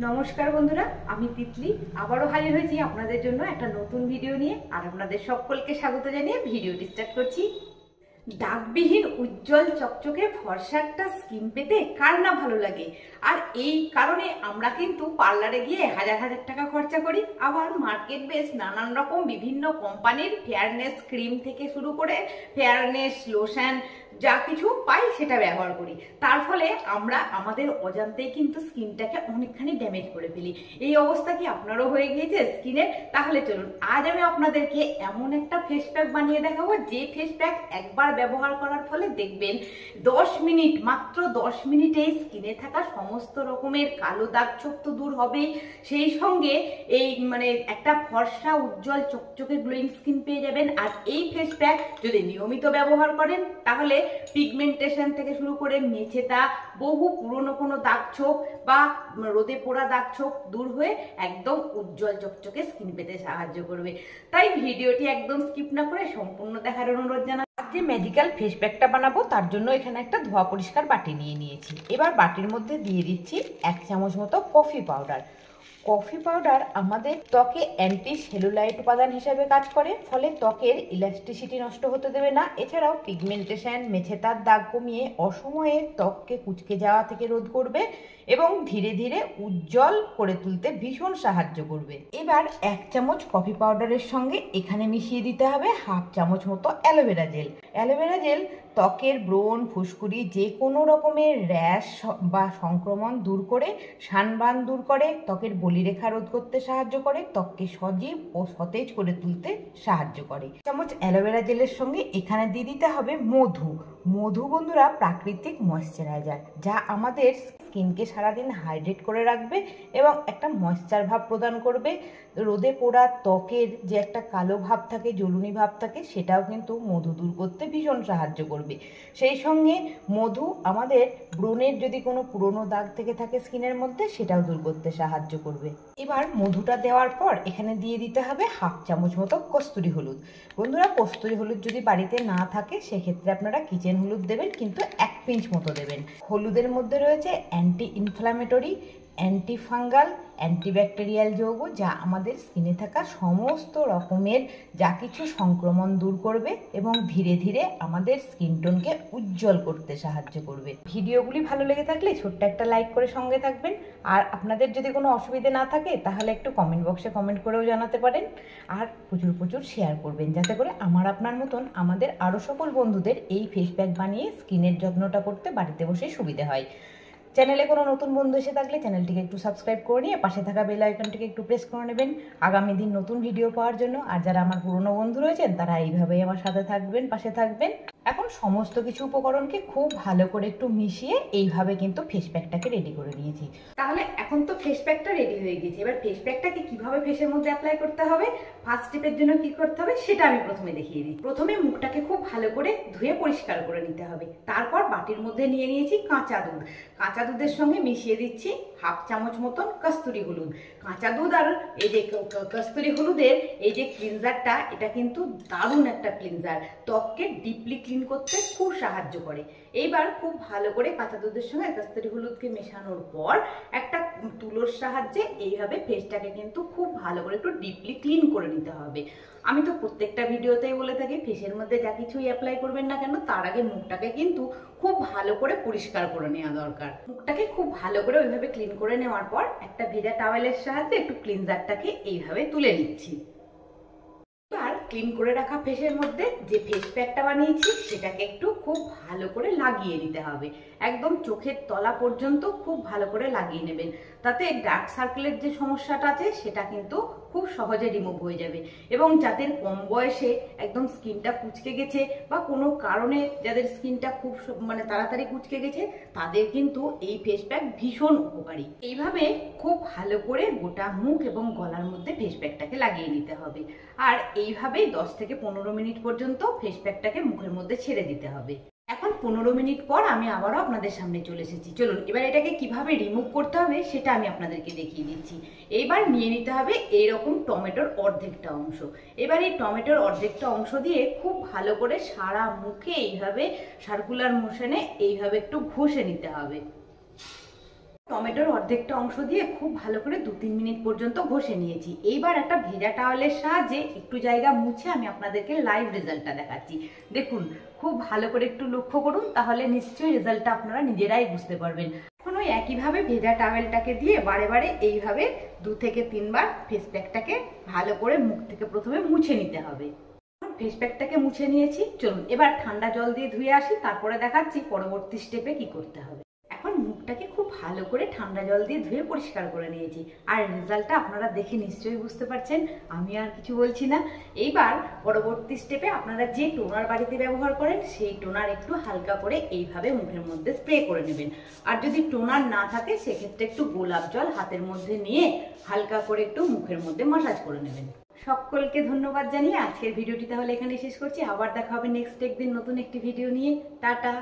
নমস্কার বন্ধুরা, আমি তিতলি আবারও হাজির হয়েছি আপনাদের জন্য একটা নতুন ভিডিও নিয়ে। আর আপনাদের সকলকে স্বাগত জানিয়ে ভিডিওটি স্টার্ট করছি। দাগবিহীন উজ্জ্বল চকচকে ফর্সা একটা স্কিন পেতে কার না ভালো লাগে। আর এই কারণে আমরা কিন্তু পার্লারে গিয়ে হাজার হাজার টাকা খরচা করি, আবার মার্কেট বেস নানান রকম বিভিন্ন কোম্পানির ফেয়ারনেস ক্রিম থেকে শুরু করে ফেয়ারনেস লোশন যা কিছু পাই সেটা ব্যবহার করি। তার ফলে আমরা আমাদের অজান্তেই কিন্তু স্কিনটাকে অনেকখানি ড্যামেজ করে ফেলি। এই অবস্থা কি আপনারও হয়ে গিয়েছে স্কিনের? তাহলে চলুন আজ আমি আপনাদেরকে এমন একটা ফেস প্যাক বানিয়ে দেখাবো, যে ফেস প্যাক একবার ব্যবহার করার ফলে দেখবেন 10 মিনিট, মাত্র 10 মিনিটেই স্কিনে থাকা সমস্ত রকমের কালো দাগ ছোপ তো দূর হবেই, সেই সঙ্গে এই একটা ফর্সা উজ্জ্বল চকচকে গ্লোয়িং স্কিন পেয়ে যাবেন। আর এই ফেস প্যাক যদি নিয়মিত ব্যবহার করেন তাহলে পিগমেন্টেশন থেকে শুরু করে মেছেতা, বহু পুরনো কোনো দাগ ছোপ বা রোদে পোড়া দাগ ছোপ দূর হয়ে একদম উজ্জ্বল চকচকে স্কিন পেতে সাহায্য করবে। তাই ভিডিওটি একদম স্কিপ না করে সম্পূর্ণ দেখার অনুরোধ জানাই। যে ম্যাজিক্যাল ফেস প্যাকটা বানাবো তার জন্য এখানে একটা ধোয়া পরিষ্কার বাটি নিয়ে নিয়েছি। এবার বাটির মধ্যে দিয়ে দিচ্ছি 1 চামচ মতো কফি পাউডার। কফি পাউডার আমাদের ত্বকে অ্যান্টি সেলুলাইট উপাদান হিসেবে কাজ করে, ফলে ত্বকের ইলাস্টিসিটি নষ্ট হতে দেবে না। এছাড়াও পিগমেন্টেশন, মেছেতার দাগ কমিয়ে অসময়ে ত্বককে কুঁচকে যাওয়া থেকে রোধ করবে এবং ধীরে ধীরে উজ্জ্বল করে তুলতে ভীষণ সাহায্য করবে। এবার 1 চামচ কফি পাউডারের সঙ্গে এখানে মিশিয়ে দিতে হবে 1/2 চামচ মতো অ্যালোভেরা জেল। অ্যালোভেরা জেল ত্বকের ব্রণ, ফুসকুড়ি, যে কোনো রকমের র্যাশ বা সংক্রমণ দূর করে, সানবার্ন দূর করে, ত্বকের বলিরেখা রোধ করতে সাহায্য করে, ত্বককে সজীব ও সতেজ করে তুলতে সাহায্য করে। 1 চামচ অ্যালোভেরা জেলের সঙ্গে এখানে দিয়ে দিতে হবে মধু। মধু বন্ধুরা প্রাকৃতিক ময়েশ্চারাইজার, যা আমাদের স্কিনকে সারাদিন হাইড্রেট করে রাখবে এবং একটা ময়েশ্চার ভাব প্রদান করবে। রোদে পোড়া ত্বকের যে একটা কালো ভাব থাকে, জ্বলুনি ভাব থাকে, সেটাও কিন্তু মধু দূর করতে ভীষণ সাহায্য করবে। সেই সঙ্গে মধু আমাদের ব্রণের যদি কোনো পুরনো দাগ থেকে থাকে স্কিনের মধ্যে, সেটাও দূর করতে সাহায্য করবে। এবার মধুটা দেওয়ার পর এখানে দিয়ে দিতে হবে 1/2 চামচ মতো কস্তুরি হলুদ। বন্ধুরা, কস্তুরি হলুদ যদি বাড়িতে না থাকে সেক্ষেত্রে আপনারা কিচেন হলুদ দেবেন, কিন্তু 1 পিঞ্চ মতো দেবেন। হলুদের মধ্যে রয়েছে anti inflammatory, anti fungal, antibacterial যৌগ, যা আমাদের স্কিনে থাকা সমস্ত রকমের যা কিছু সংক্রমণ দূর করবে এবং ধীরে ধীরে আমাদের স্কিন টোনকে উজ্জ্বল করতে সাহায্য করবে। ভিডিওগুলি ভালো লেগে থাকলে ছোট্ট একটা লাইক করে সঙ্গে থাকবেন। আর আপনাদের যদি কোনো অসুবিধে না থাকে তাহলে একটু কমেন্ট বক্সে কমেন্ট করেও জানাতে পারেন। আর প্রচুর প্রচুর শেয়ার করবেন, যাতে করে আপনার মতন আমাদের আরও সকল বন্ধুদের এই ফেস প্যাক বানিয়ে স্কিনের যত্নটা করতে বাড়িতে বসে সুবিধা হয়। চ্যানেলে কোনো নতুন বন্ধু এসে থাকলে চ্যানেলটিকে একটু সাবস্ক্রাইব করে নিয়ে পাশে থাকা বেল আইকনটিকে একটু প্রেস করে নেবেন আগামী দিন নতুন ভিডিও পাওয়ার জন্য। আর যারা আমার পুরনো বন্ধু রয়েছেন তারা এইভাবেই আমার সাথে থাকবেন, পাশে থাকবেন। এখন সমস্ত কিছু উপকরণকে খুব ভালো করে একটু মিশিয়ে এইভাবে কিন্তু ফেস প্যাকটাকে রেডি করে নিয়েছি। তাহলে এখন তো ফেস প্যাকটা রেডি হয়ে গেছে। এবার ফেস প্যাকটাকে কিভাবে ফেসের মধ্যে অ্যাপ্লাই করতে হবে, ফার্স্ট স্টেপের জন্য কি করতে হবে সেটা আমি প্রথমে দেখিয়ে দিই। প্রথমে মুখটাকে খুব ভালো করে ধুয়ে পরিষ্কার করে নিতে হবে। তারপর বাটির মধ্যে নিয়ে নিয়েছি কাঁচা দুধ। কাঁচা দুধের সঙ্গে মিশিয়ে দিচ্ছি 1/2 চামচ মতন কস্তুরি হলুদ। কাঁচা দুধ আর এই যে কস্তুরি হলুদের এই যে ক্লিনজারটা, এটা কিন্তু দারুণ একটা ক্লিনজার, ত্বককে ডিপলি ক্লিন করতে খুব সাহায্য করে। এইবার খুব ভালো করে কাঁচা দুধের সঙ্গে কস্তুরি হলুদকে মেশানোর পর একটা তুলোর সাহায্যে এইভাবে ফেসটাকে কিন্তু খুব ভালো করে একটু ডিপলি ক্লিন করে নিতে হবে। আমি তো প্রত্যেকটা ভিডিওতেই বলে থাকি, ফেসের মধ্যে যা কিছুই অ্যাপ্লাই করবেন না কেন তার আগে মুখটাকে কিন্তু খুব ভালো করে পরিষ্কার করে নেওয়া দরকার। মুখটাকে খুব ভালো করে ওইভাবে ক্লিন করে নেওয়ার পর একটা ভেজা টাওয়েলের সাহায্যে একটু ক্লিনজারটাকে এইভাবে তুলে নিচ্ছি। এবার ক্লিন করে রাখা ফেসের মধ্যে যে ফেস প্যাকটা বানিয়েছি সেটাকে একটু খুব ভালো করে লাগিয়ে নিতে হবে। একদম চোখের তলা পর্যন্ত খুব ভালো করে লাগিয়ে নেবেন, তাতে ডার্ক সার্কেলের যে সমস্যাটা আছে সেটা কিন্তু খুব সহজে রিমুভ হয়ে যাবে। এবং যাদের কম বয়সে একদম স্কিনটা কুঁচকে গেছে বা কোনো কারণে যাদের স্কিনটা খুব তাড়াতাড়ি কুঁচকে গেছে, তাদের কিন্তু এই ফেস প্যাক ভীষণ উপকারী। এইভাবে খুব ভালো করে গোটা মুখ এবং গলার মধ্যে ফেস প্যাকটাকে লাগিয়ে নিতে হবে। আর এইভাবেই 10 থেকে 15 মিনিট পর্যন্ত ফেস প্যাকটাকে মুখের মধ্যে ছেড়ে দিতে হবে। এখন 15 মিনিট পর আমি আবারও আপনাদের সামনে চলে এসেছি। চলুন এবার এটাকে কিভাবে রিমুভ করতে হবে সেটা আমি আপনাদেরকে দেখিয়ে দিচ্ছি। এইবার নিয়ে নিতে হবে এইরকম টমেটোর অর্ধেকটা অংশ। এবার এই টমেটোর অর্ধেকটা অংশ দিয়ে খুব ভালো করে সারা মুখে এইভাবে সার্কুলার মোশনে এইভাবে একটু ঘষে নিতে হবে। টমেটোর অর্ধেকটা অংশ দিয়ে খুব ভালো করে 2-3 মিনিট পর্যন্ত ঘষে নিয়েছি। এইবার একটা ভেজা টাওয়ালের সাহায্যে একটু জায়গা মুছে আমি আপনাদেরকে লাইভ রেজাল্টটা দেখাচ্ছি। দেখুন, খুব ভালো করে একটু লক্ষ্য করুন, তাহলে নিশ্চয়ই রেজাল্টটা আপনারা নিজেরাই বুঝতে পারবেন। এখন ওই একইভাবে ভেজা টাওয়েলটাকে দিয়ে বারে বারে এইভাবে 2 থেকে 3 বার ফেস প্যাকটাকে ভালো করে মুখ থেকে প্রথমে মুছে নিতে হবে। ফেস প্যাকটাকে মুছে নিয়েছি, চলুন এবার ঠান্ডা জল দিয়ে ধুয়ে আসি, তারপরে দেখাচ্ছি পরবর্তী স্টেপে কি করতে হবে। এখন মুখটাকে খুব ভালো করে ঠান্ডা জল দিয়ে ধুয়ে পরিষ্কার করে নিয়েছি, আর রেজাল্টটা আপনারা দেখে নিশ্চয়ই বুঝতে পারছেন, আমি আর কিছু বলছি না। এইবার পরবর্তী স্টেপে আপনারা যে টোনার বাড়িতে ব্যবহার করেন সেই টোনার একটু হালকা করে এইভাবে মুখের মধ্যে স্প্রে করে নেবেন। আর যদি টোনার না থাকে সেক্ষেত্রে একটু গোলাপ জল হাতের মধ্যে নিয়ে হালকা করে একটু মুখের মধ্যে মাসাজ করে নেবেন। সকলকে ধন্যবাদ জানিয়ে আজকের ভিডিওটি তাহলে এখানে শেষ করছি। আবার দেখা হবে নেক্সট একদিন নতুন একটি ভিডিও নিয়ে। টাটা।